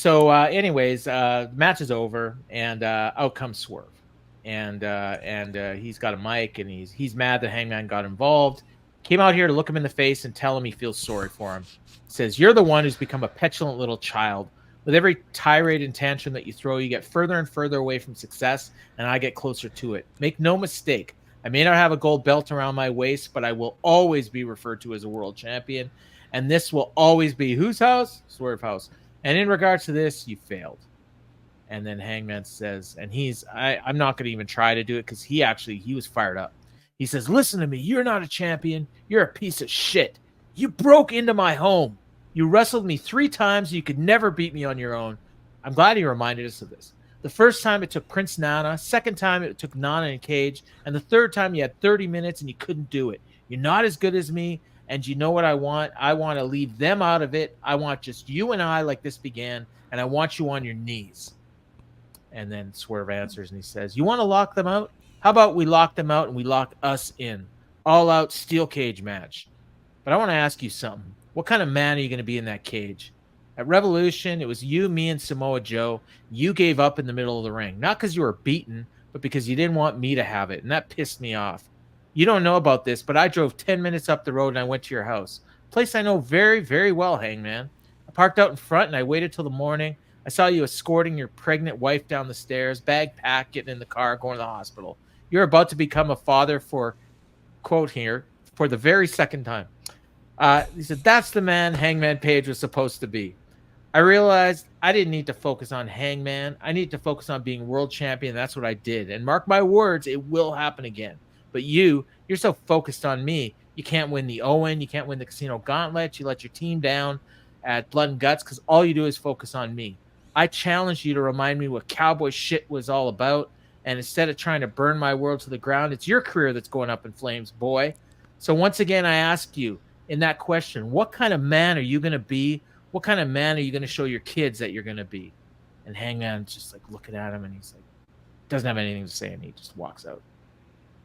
Anyways, match is over, and out comes Swerve, and he's got a mic, and he's mad that Hangman got involved. Came out here to look him in the face and tell him he feels sorry for him. Says, "You're the one who's become a petulant little child. With every tirade and tantrum that you throw, you get further and further away from success, and I get closer to it. Make no mistake, I may not have a gold belt around my waist, but I will always be referred to as a world champion, and this will always be whose house? Swerve house. And in regards to this, you failed." And then Hangman says, and I'm not going to even try to do it because he was fired up. He says, "Listen to me. You're not a champion. You're a piece of shit. You broke into my home. You wrestled me 3 times. You could never beat me on your own." I'm glad he reminded us of this. The first time it took Prince Nana, second time it took Nana and Cage, and the third time you had 30 minutes and you couldn't do it. You're not as good as me, and you know what I want? I want to leave them out of it. I want just you and I like this began, and I want you on your knees. And then Swerve answers and he says, "You want to lock them out? How about we lock them out and we lock us in? All out steel cage match." But I want to ask you something. What kind of man are you going to be in that cage? At Revolution, it was you, me, and Samoa Joe. You gave up in the middle of the ring. Not because you were beaten, but because you didn't want me to have it. And that pissed me off. You don't know about this, but I drove 10 minutes up the road and I went to your house. Place I know very, very well, Hangman. I parked out in front and I waited till the morning. I saw you escorting your pregnant wife down the stairs, bag packed, getting in the car, going to the hospital. You're about to become a father for, quote here, for the very second time. He said, "That's the man Hangman Page was supposed to be." I realized I didn't need to focus on Hangman. I need to focus on being world champion. That's what I did. And mark my words, it will happen again. But you're so focused on me. You can't win the Owen. You can't win the Casino Gauntlet. You let your team down at Blood and Guts because all you do is focus on me. I challenged you to remind me what cowboy shit was all about. And instead of trying to burn my world to the ground, it's your career that's going up in flames, boy. So once again, I ask you in that question, what kind of man are you going to be? What kind of man are you going to show your kids that you're going to be? And Hangman's just like looking at him and he's like, doesn't have anything to say. And he just walks out.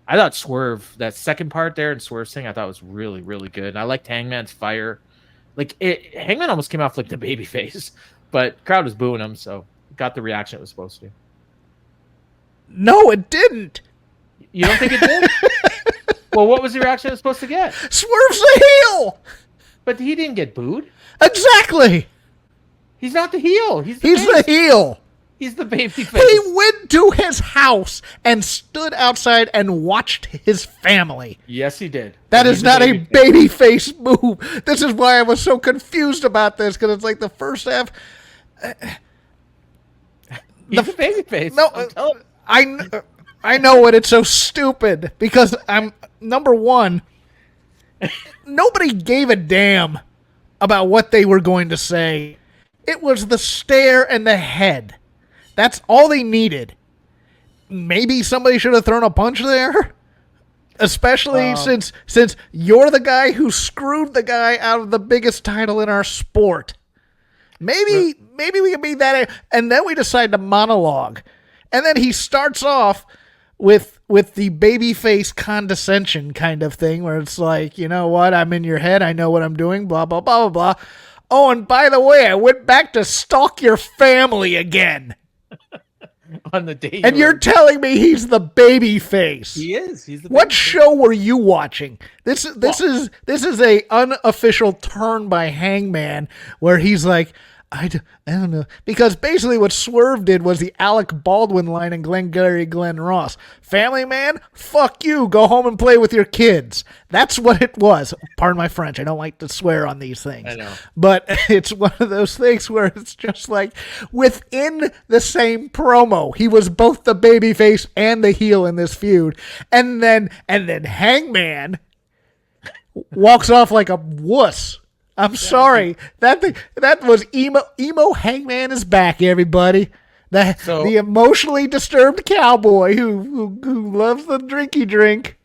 I thought Swerve, that second part there and Swerve's thing, I thought was really, really good. And I liked Hangman's fire. Hangman almost came off like the babyface, but crowd was booing him, so got the reaction it was supposed to. No, it didn't. You don't think it did? Well, what was the reaction it was supposed to get? Swerve's a heel. But he didn't get booed. Exactly. He's not the heel. He's the heel. He's the babyface. He went to his house and stood outside and watched his family. Yes, he did. That is not a babyface move. This is why I was so confused about this, because it's like the first half. He's the babyface. No, I know it. It's so stupid because I'm number one. Nobody gave a damn about what they were going to say. It was the stare and the head. That's all they needed. Maybe somebody should have thrown a punch there. Especially since you're the guy who screwed the guy out of the biggest title in our sport. Maybe we can beat that. And then we decide to monologue. And then he starts off with the babyface condescension kind of thing where it's like, you know what, I'm in your head, I know what I'm doing, blah, blah, blah, blah, blah. Oh, and by the way, I went back to stalk your family again. On the day, and you're telling me he's the babyface. He is. He's the What show were you watching? This is a unofficial turn by Hangman where he's like, I don't know. Because basically what Swerve did was the Alec Baldwin line in Glengarry Glen Ross. Family man, fuck you. Go home and play with your kids. That's what it was. Pardon my French. I don't like to swear on these things. I know. But it's one of those things where it's just like within the same promo, he was both the babyface and the heel in this feud. And then Hangman walks off like a wuss. I'm sorry. That was emo Hangman is back, everybody. The emotionally disturbed cowboy who loves the drinky drink.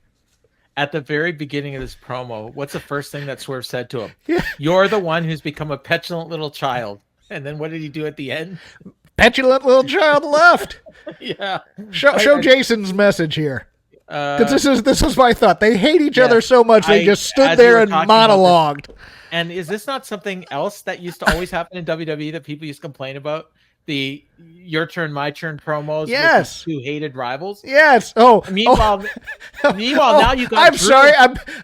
At the very beginning of this promo, what's the first thing that Swerve said to him? Yeah. You're the one who's become a petulant little child. And then what did he do at the end? Petulant little child left. Yeah. Show Jason's message here. Because this is my thought. They hate each other so much they just stood there and monologued. And is this not something else that used to always happen in WWE that people used to complain about? The your turn, my turn promos. Yes. With two hated rivals. Yes. Meanwhile, now you got. I'm sorry.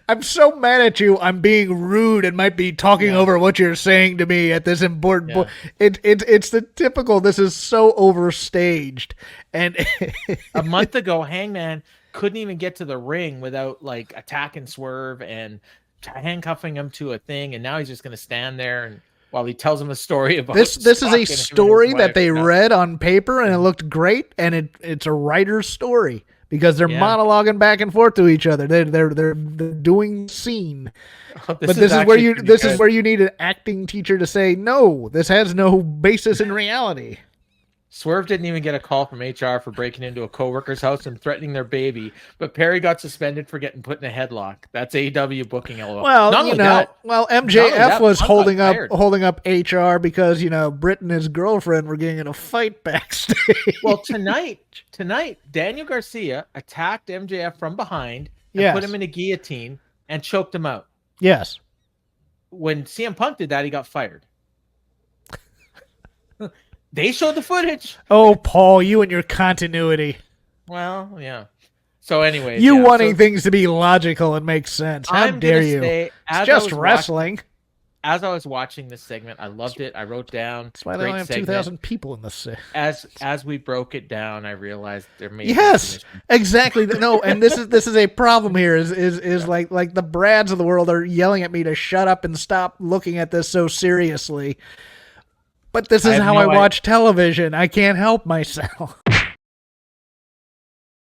I'm so mad at you. I'm being rude and might be talking over what you're saying to me at this important point. It's the typical. This is so overstaged. And a month ago, Hangman couldn't even get to the ring without like attacking Swerve and handcuffing him to a thing, and now he's just going to stand there and while he tells him a story about this is a story that they read on paper and it looked great, and it's a writer's story because they're monologuing back and forth to each other. They're doing scene. But this is where you need an acting teacher to say, no, this has no basis in reality. Swerve didn't even get a call from HR for breaking into a coworker's house and threatening their baby, but Perry got suspended for getting put in a headlock. That's AEW booking. LOL. Well, MJF was holding up HR because Britt and his girlfriend were getting in a fight backstage. Well, tonight, Daniel Garcia attacked MJF from behind and put him in a guillotine and choked him out. Yes. When CM Punk did that, he got fired. They showed the footage. Oh, Paul, you and your continuity. Well, yeah. So anyway, wanting things to be logical and make sense. How dare you? It's just wrestling. As I was watching this segment, I loved it. I wrote down. That's why they only have 2,000 people in this. As we broke it down, I realized there may exactly. No, and this is a problem here. Is like the Brads of the world are yelling at me to shut up and stop looking at this so seriously. But this is how I watch television. I can't help myself.